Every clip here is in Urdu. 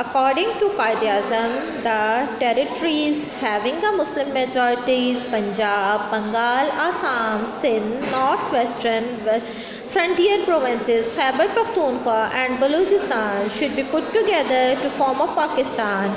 According to Qaid-e-Azam, the territories having a Muslim majorities Punjab, Bengal, Assam, Sindh, northwestern frontier provinces, Khyber Pakhtunkhwa and Balochistan should be put together to form a Pakistan.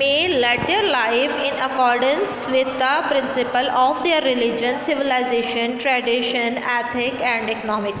may lead their life in accordance with the principle of their religion, civilization, tradition, ethic and economics।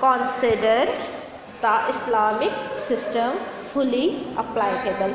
consider the Islamic system fully applicable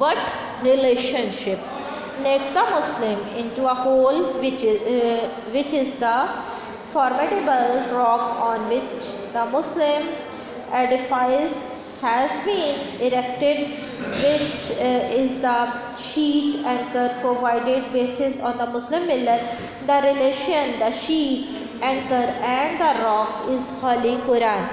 what relationship knit the Muslim into a whole which is the formidable rock on which the Muslim edifice has been erected, which is the sheet anchor provided basis on the Muslim millet. The relation, the sheet anchor and the rock is Holy Quran।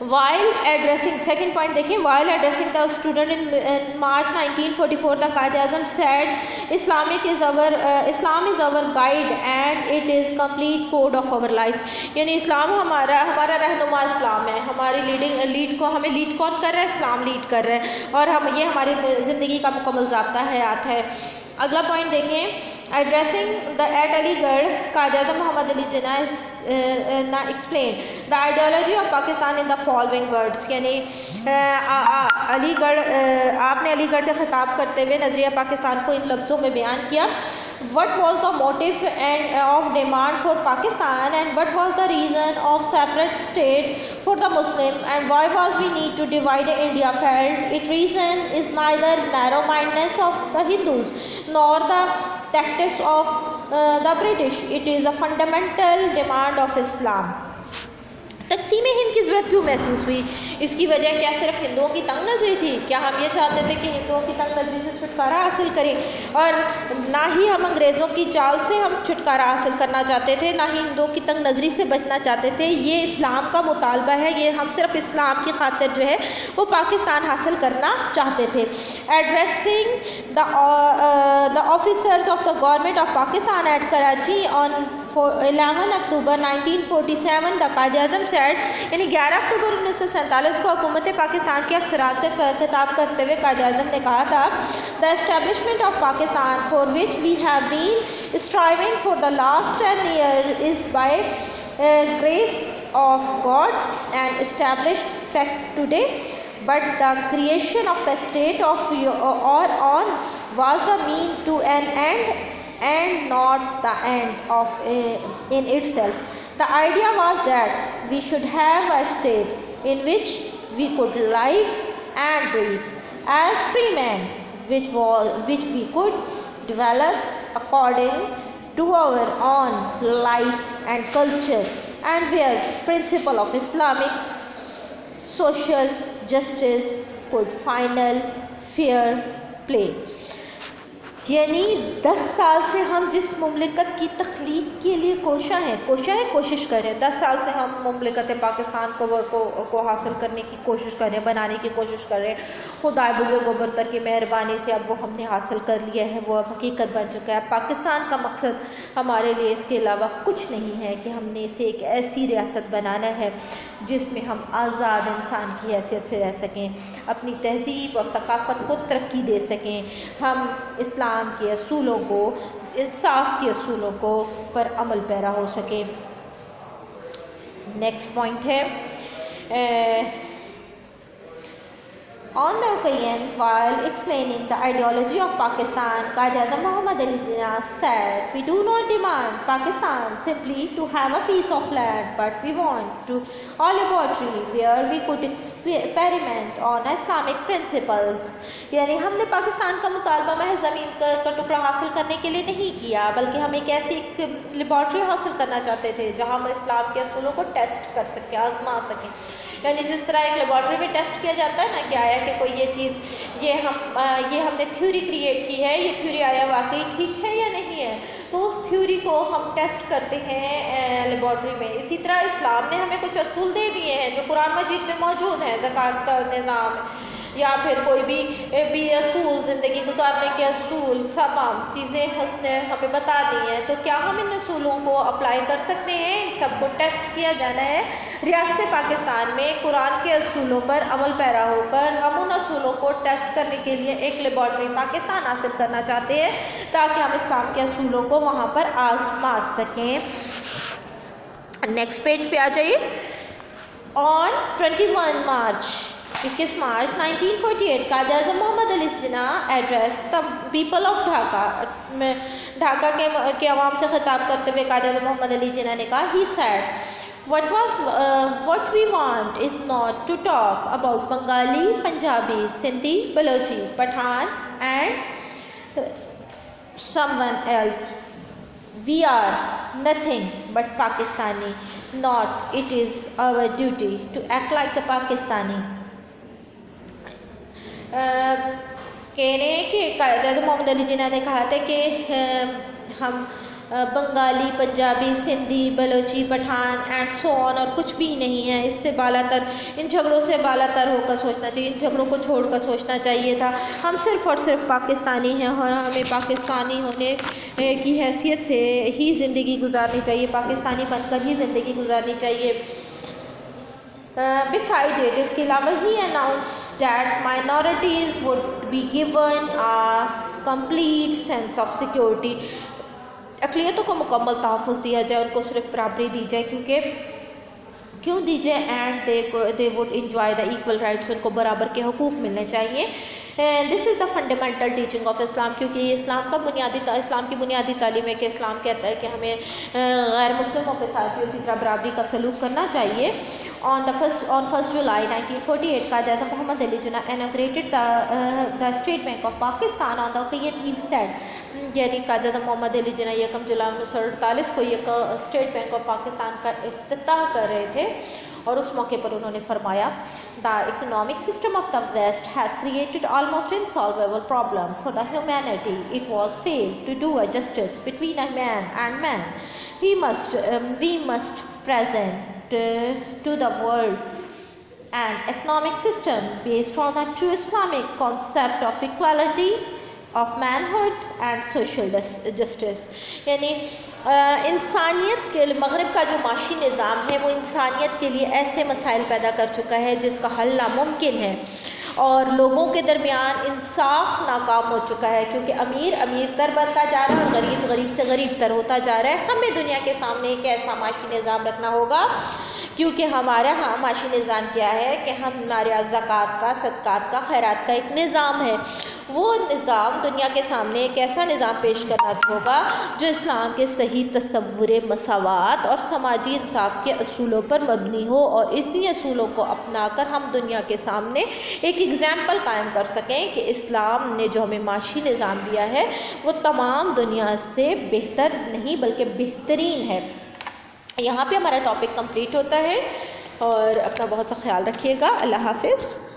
While addressing, second point دیکھیں, while addressing the student in March 1944, the Quaid-e-Azam said, Islam is our guide and it is complete code of our life. یعنی اسلام ہمارا رہنما اسلام ہے. ہماری لیڈ کو ہمیں لیڈ کون کر رہا ہے؟ اسلام لیڈ کر رہا ہے, اور یہ ہماری زندگی کا مکمل ضابطہ حیات ہے. اگلا پوائنٹ دیکھیں, ایڈریسنگ ایٹ علی گڑھ, قائد-اعظم محمد علی جناح explained the ideology of Pakistan in the following words. یعنی علی گڑھ, آپ نے علی گڑھ سے خطاب کرتے ہوئے نظریہ پاکستان کو ان لفظوں میں بیان کیا. What was the motive of demand for Pakistan, and what was the reason of separate state for the Muslim, and why was we need to divide India? Felt its reason is neither narrow-mindedness of the Hindus nor the tactics of the British. It is a fundamental demand of Islam. تقسیم ہند کی ضرورت کیوں محسوس ہوئی؟ اس کی وجہ کیا صرف ہندوؤں کی تنگ نظری تھی؟ کیا ہم یہ چاہتے تھے کہ ہندوؤں کی تنگ نظری سے چھٹکارا حاصل کریں؟ اور نہ ہی ہم انگریزوں کی چال سے ہم چھٹکارا حاصل کرنا چاہتے تھے, نہ ہی ہندوؤں کی تنگ نظری سے بچنا چاہتے تھے. یہ اسلام کا مطالبہ ہے, یہ ہم صرف اسلام کی خاطر جو ہے وہ پاکستان حاصل کرنا چاہتے تھے. Addressing the officers of the government of Pakistan at Karachi on 11 October 1947, the Quaid-e-Azam said, یعنی 11 اکتوبر 1947 کو حکومت پاکستان کے افسران سے خطاب کرتے ہوئے قائد اعظم نے کہا تھا, the establishment of Pakistan for which we have been striving for the last 10 years is by grace of God an established fact today, but the creation of the state of or on was the mean to an end and not the end of in itself. The idea was that we should have a state in which we could live and breathe as free men, which we could develop according to our own life and culture, and where principle of Islamic social justice could final fair play. یعنی 10 سال سے ہم جس مملکت کی تخلیق کے لیے کوشش کر رہے ہیں, 10 سال سے ہم مملکت پاکستان کو حاصل کرنے کی کوشش کر رہے ہیں, بنانے کی کوشش کر رہے ہیں. خدائے بزرگ و برتر کی مہربانی سے اب وہ ہم نے حاصل کر لیا ہے, وہ اب حقیقت بن چکا ہے. پاکستان کا مقصد ہمارے لیے اس کے علاوہ کچھ نہیں ہے کہ ہم نے اسے ایک ایسی ریاست بنانا ہے جس میں ہم آزاد انسان کی حیثیت سے رہ سکیں, اپنی تہذیب اور ثقافت کو ترقی دے سکیں, ہم اسلام کے اصولوں کو, انصاف کے اصولوں کو پر عمل پیرا ہو سکے. نیکسٹ پوائنٹ ہے, on the occasion while explaining the ideology of Pakistan, Quaid-e-Azam Muhammad Ali Jinnah said, we do not demand Pakistan simply to have a piece of land, but we want a laboratory where we could experiment on Islamic principles. یعنی ہم نے پاکستان کا مطالبہ محض زمین کا ٹکڑا حاصل کرنے کے لیے نہیں کیا, بلکہ ہم ایک ایسی لیبارٹری حاصل کرنا چاہتے تھے جہاں ہم اسلام کے اصولوں کو ٹیسٹ کر سکیں, آزما سکیں. یعنی جس طرح ایک لیبارٹری میں ٹیسٹ کیا جاتا ہے نا کہ آیا کہ کوئی یہ چیز, یہ ہم نے تھیوری کریٹ کی ہے, یہ تھیوری آیا واقعی ٹھیک ہے یا نہیں ہے, تو اس تھیوری کو ہم ٹیسٹ کرتے ہیں لیبارٹری میں. اسی طرح اسلام نے ہمیں کچھ اصول دے دیے ہیں جو قرآن مجید میں موجود ہیں, زکوٰۃ کا نظام یا پھر کوئی بھی اصول, زندگی گزارنے کے اصول, تمام چیزیں اس نے ہمیں بتا دی ہیں. تو کیا ہم ان اصولوں کو اپلائی کر سکتے ہیں؟ ان سب کو ٹیسٹ کیا جانا ہے. ریاست پاکستان میں قرآن کے اصولوں پر عمل پیرا ہو کر ہم ان اصولوں کو ٹیسٹ کرنے کے لیے ایک لیبارٹری پاکستان حاصل کرنا چاہتے ہیں تاکہ ہم اسلام کے اصولوں کو وہاں پر آزما سکیں. نیکسٹ پیج پہ آ جائیے. آن 21 March 1948, Quaid Azam Muhammad Ali Jinnah address the people of Dhaka, Dhaka کے عوام سے خطاب کرتے ہوئے قائد اعظم محمد علی جناح نے کہا, he said, what we want is not to talk about Bengali, Punjabi, Sindhi, Balochi, Pathan and someone else. We are nothing but Pakistani, not it is our duty to act like a Pakistani. کہہ رہے ہیں کہ قائد اعظم محمد علی جناح نے کہا تھا کہ ہم بنگالی، پنجابی، سندھی، بلوچی، پٹھان اینڈ سو آن، اور کچھ بھی نہیں ہے اس سے بالا تر، ان جھگڑوں سے بالا تر ہو کر سوچنا چاہیے، ان جھگڑوں کو چھوڑ کر سوچنا چاہیے تھا ہم صرف اور صرف پاکستانی ہیں اور ہمیں پاکستانی ہونے کی حیثیت سے ہی زندگی گزارنی چاہیے، پاکستانی بن کر ہی زندگی گزارنی چاہیے۔ Beside it, اس کے علاوہ ہی announced that minorities would be given a complete sense of security، اقلیتوں کو مکمل تحفظ دیا جائے، ان کو صرف برابری دی جائے، کیوں دی جائے، and they would enjoy the equal rights، ان کو برابر کے حقوق ملنے چاہیے۔ دس از دا فنڈامنٹل ٹیچنگ آف اسلام، کیونکہ یہ اسلام کی بنیادی تعلیم ہے کہ اسلام کہتا ہے کہ ہمیں غیر مسلموں کے ساتھ بھی اسی طرح برابری کا سلوک کرنا چاہیے۔ On 1 July 1948 Quaid Azam Muhammad Ali Jinnah inaugurated the State Bank of Pakistan on the occasion he said، یعنی قائد اعظم محمد علی جناح 1 جولائی 1948 کو یہ اسٹیٹ بینک آف پاکستان کا افتتاح کر رہے تھے، اور اس موقع پر انہوں نے فرمایا the economic system of the West has created almost insolvable problem for the humanity. It was failed to do a justice between a man and man. We must present to the world an economic system based on a true Islamic concept of equality of manhood and social justice، یعنی انسانیت کے مغرب کا جو معاشی نظام ہے وہ انسانیت کے لیے ایسے مسائل پیدا کر چکا ہے جس کا حل ناممکن ہے، اور لوگوں کے درمیان انصاف ناکام ہو چکا ہے، کیونکہ امیر تر بنتا جا رہا ہے اور غریب سے غریب تر ہوتا جا رہا ہے۔ ہمیں دنیا کے سامنے ایک ایسا معاشی نظام رکھنا ہوگا، کیونکہ ہمارا معاشی نظام کیا ہے کہ ہمارے زکوٰۃ کا، صدقات کا، خیرات کا ایک نظام ہے، وہ نظام دنیا کے سامنے ایک ایسا نظام پیش کرنا ہوگا جو اسلام کے صحیح تصور مساوات اور سماجی انصاف کے اصولوں پر مبنی ہو، اور اسی اصولوں کو اپنا کر ہم دنیا کے سامنے ایک اگزامپل قائم کر سکیں کہ اسلام نے جو ہمیں معاشی نظام دیا ہے وہ تمام دنیا سے بہتر نہیں بلکہ بہترین ہے۔ یہاں پہ ہمارا ٹاپک کمپلیٹ ہوتا ہے، اور اپنا بہت سا خیال رکھیے گا۔ اللہ حافظ۔